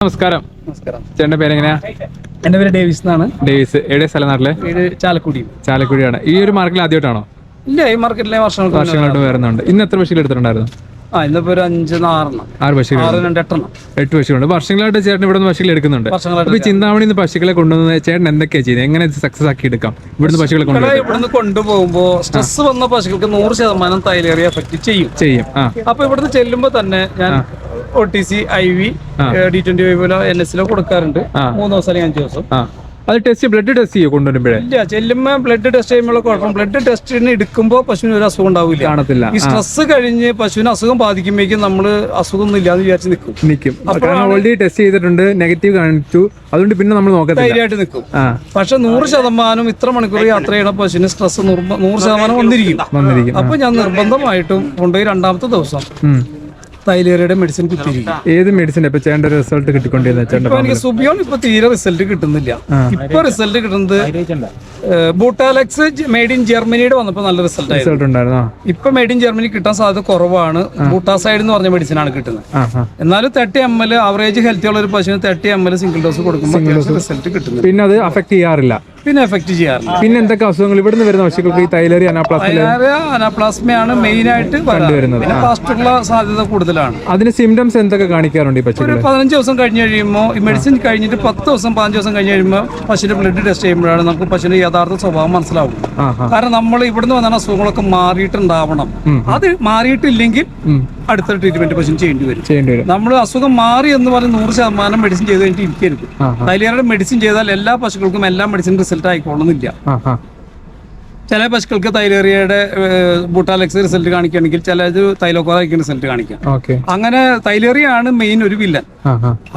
നമസ്കാരം. നമസ്കാരം. ചേട്ടന്റെ പേരെങ്ങനെയാ? എന്റെ പേര് ഡേവിസ് എന്നാണ്. ഡേവിസ്. എവിടെ സ്ഥലം? നാട്ടിലെ വീട് ചാലക്കുടി. ചാലക്കുടിയാണ്. ഈ ഒരു മാർക്കറ്റിൽ ആദ്യമായിട്ടാണോ? ഇല്ല, ഈ മാർക്കറ്റിലെ വർഷങ്ങളായിട്ട് വരുന്നുണ്ട്. ഇന്ന് എത്ര പശുക്കൾ എടുത്തിട്ടുണ്ടായിരുന്നു? ഇന്നിപ്പോ ഒരു 6 പശുക്കൾ. 8 പശുക്കളുണ്ട്. വർഷങ്ങളായിട്ട് ചേട്ടൻ ഇവിടെ നിന്ന് പശുക്കൾ എടുക്കുന്നുണ്ട്. അപ്പൊ ചിന്താമണി പശുക്കളെ കൊണ്ടുവന്ന് ചേട്ടൻ എന്തൊക്കെയാ ചെയ്യുന്നത്? എങ്ങനെ സക്സസ് ആക്കി എടുക്കാം ഇവിടുന്ന് പശുക്കളെ ഇവിടുന്ന് കൊണ്ടുപോകുമ്പോ സ്ട്രെസ് വന്ന പശുക്കൾക്ക് 100% തൈലേറിയ എഫക്ട് ചെയ്യും. അപ്പൊ ഇവിടുന്ന് ചെല്ലുമ്പോ തന്നെ ഞാൻ OTC, IV, D25 NS കൊടുക്കാറുണ്ട്. 3 ദിവസം അല്ലെങ്കിൽ 5 ദിവസം. അത് ബ്ലഡ് ടെസ്റ്റ് ചെയ്യോ കൊണ്ടുവരുമ്പോഴേ? ഇല്ല, ചെല്ലുമ്പോ ബ്ലഡ് ടെസ്റ്റ് ചെയ്യുമ്പോൾ കുഴപ്പം. ബ്ലഡ് ടെസ്റ്റിന് എടുക്കുമ്പോ പശുവിന് ഒരു അസുഖം ഉണ്ടാവില്ല, കാണത്തില്ല. ഈ സ്ട്രെസ് കഴിഞ്ഞ് പശുവിന് അസുഖം ബാധിക്കുമ്പോഴേക്കും നമ്മള് അസുഖം ഒന്നും ഇല്ലാന്ന് വിചാരിച്ച് നിൽക്കും. ഓൾറെഡി ടെസ്റ്റ് ചെയ്തിട്ടുണ്ട്, നെഗറ്റീവ് കാണിച്ചു, അതുകൊണ്ട് പിന്നെ നമ്മൾ ധൈര്യമായിട്ട് നിൽക്കും. പക്ഷെ 100% ഇത്ര മണിക്കൂർ യാത്ര ചെയ്യണ പശുവിന് സ്ട്രെസ് 100% വന്നിരിക്കും. അപ്പൊ ഞാൻ നിർബന്ധമായിട്ടും കൊണ്ടുപോയി 2ാമത്തെ ദിവസം തൈലേറിയുടെ മെഡിസിൻ കുത്തിയിരിക്കും. ഏത് മെഡിസിൻ ഇപ്പൊ ചേട്ടന്റെ റിസൾട്ട് കിട്ടിക്കൊണ്ടിരുന്ന? എനിക്ക് സുബിയോൺ ഇപ്പൊ തീരെ റിസൾട്ട് കിട്ടുന്നില്ല. ഇപ്പൊ റിസൾട്ട് കിട്ടുന്നത് ബൂട്ടാലക്സ് മെയ്ഡ് ഇൻ ജർമ്മനിയുടെ വന്നപ്പോ നല്ല റിസൾട്ട് ഉണ്ടായിരുന്നു. ഇപ്പൊ മെയ്ഡ് ഇൻ ജർമ്മനി കിട്ടാൻ സാധ്യത കുറവാണ്. ബൂട്ടാസൈഡ് എന്ന് പറഞ്ഞ മെഡിസിൻ ആണ് കിട്ടുന്നത്. എന്നാലും 30 ml ആവറേജ് ഹെൽത്തി ഉള്ള ഒരു പശുവിന് 30 ml സിംഗിൾ ഡോസ് കൊടുക്കുമ്പോൾ റിസൾട്ട് കിട്ടുന്നു. പിന്നെ അത് അഫക്ട് ചെയ്യാറില്ല. പിന്നെ എഫക്ട് ചെയ്യാറില്ല. പിന്നെ എന്തൊക്കെ അസുഖങ്ങൾ ഇവിടുന്ന് വരുന്ന പശുക്കൾക്ക്? ഈ തൈലേറി അനാപ്ലാസ്മയാണ് മെയിൻ ആയിട്ട് കണ്ടുവരുന്നത്. പിന്നെ ഫാസ്റ്റുള്ള സാധ്യത കൂടുതലാണ്. അതിന് സിംറ്റംസ് എന്തൊക്കെ കാണിക്കാറുണ്ട് ഈ പശു? ഒരു 15 ദിവസം കഴിഞ്ഞ് കഴിയുമ്പോൾ ഈ മെഡിസിൻ കഴിഞ്ഞിട്ട് 10 ദിവസം 15 ദിവസം കഴിഞ്ഞ് കഴിയുമ്പോൾ പശുവിന്റെ ബ്ലഡ് ടെസ്റ്റ് ചെയ്യുമ്പോഴാണ് നമുക്ക് പശുവിന്റെ യഥാർത്ഥ സ്വഭാവം മനസ്സിലാവും. കാരണം നമ്മൾ ഇവിടുന്ന് വന്ന അസുഖങ്ങളൊക്കെ മാറിയിട്ടുണ്ടാവണം. അത് മാറിയിട്ടില്ലെങ്കിൽ അടുത്ത ട്രീറ്റ്മെന്റ് പശുവിന് ചെയ്യേണ്ടി വരും. നമ്മൾ അസുഖം മാറി എന്ന് പറഞ്ഞ് 100% മെഡിസിൻ ചെയ്ത് കഴിഞ്ഞിട്ട് ഇരിക്കരുത്. തൈലേറിയുടെ മെഡിസിൻ ചെയ്താൽ എല്ലാ പശുക്കൾക്കും എല്ലാ മെഡിസിൻ റിസൾട്ട് ആയിക്കോളുന്നില്ല. ചില പശുക്കൾക്ക് തൈലേറിയയുടെ ബൂട്ടാലക്സ് റിസൾട്ട് കാണിക്കുകയാണെങ്കിൽ ചിലത് തൈലോക്കോറായിരിക്കും റിസൾട്ട് കാണിക്കാം. അങ്ങനെ തൈലേറിയാണ് മെയിൻ ഒരു വില്ലൻ.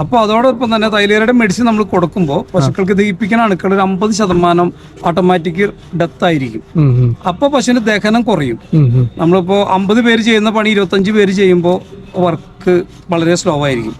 അപ്പൊ അതോടൊപ്പം തന്നെ തൈലേറിയയുടെ മെഡിസിൻ നമ്മൾ കൊടുക്കുമ്പോൾ പശുക്കൾക്ക് ദഹിപ്പിക്കുന്ന അണുക്കൾ ഒരു 50% ഓട്ടോമാറ്റിക് ഡെത്ത് ആയിരിക്കും. അപ്പൊ പശുവിന് ദഹനം കുറയും. നമ്മളിപ്പോ 50 പേര് ചെയ്യുന്ന പണി 25 പേര് ചെയ്യുമ്പോൾ വർക്ക് വളരെ സ്ലോ ആയിരിക്കും.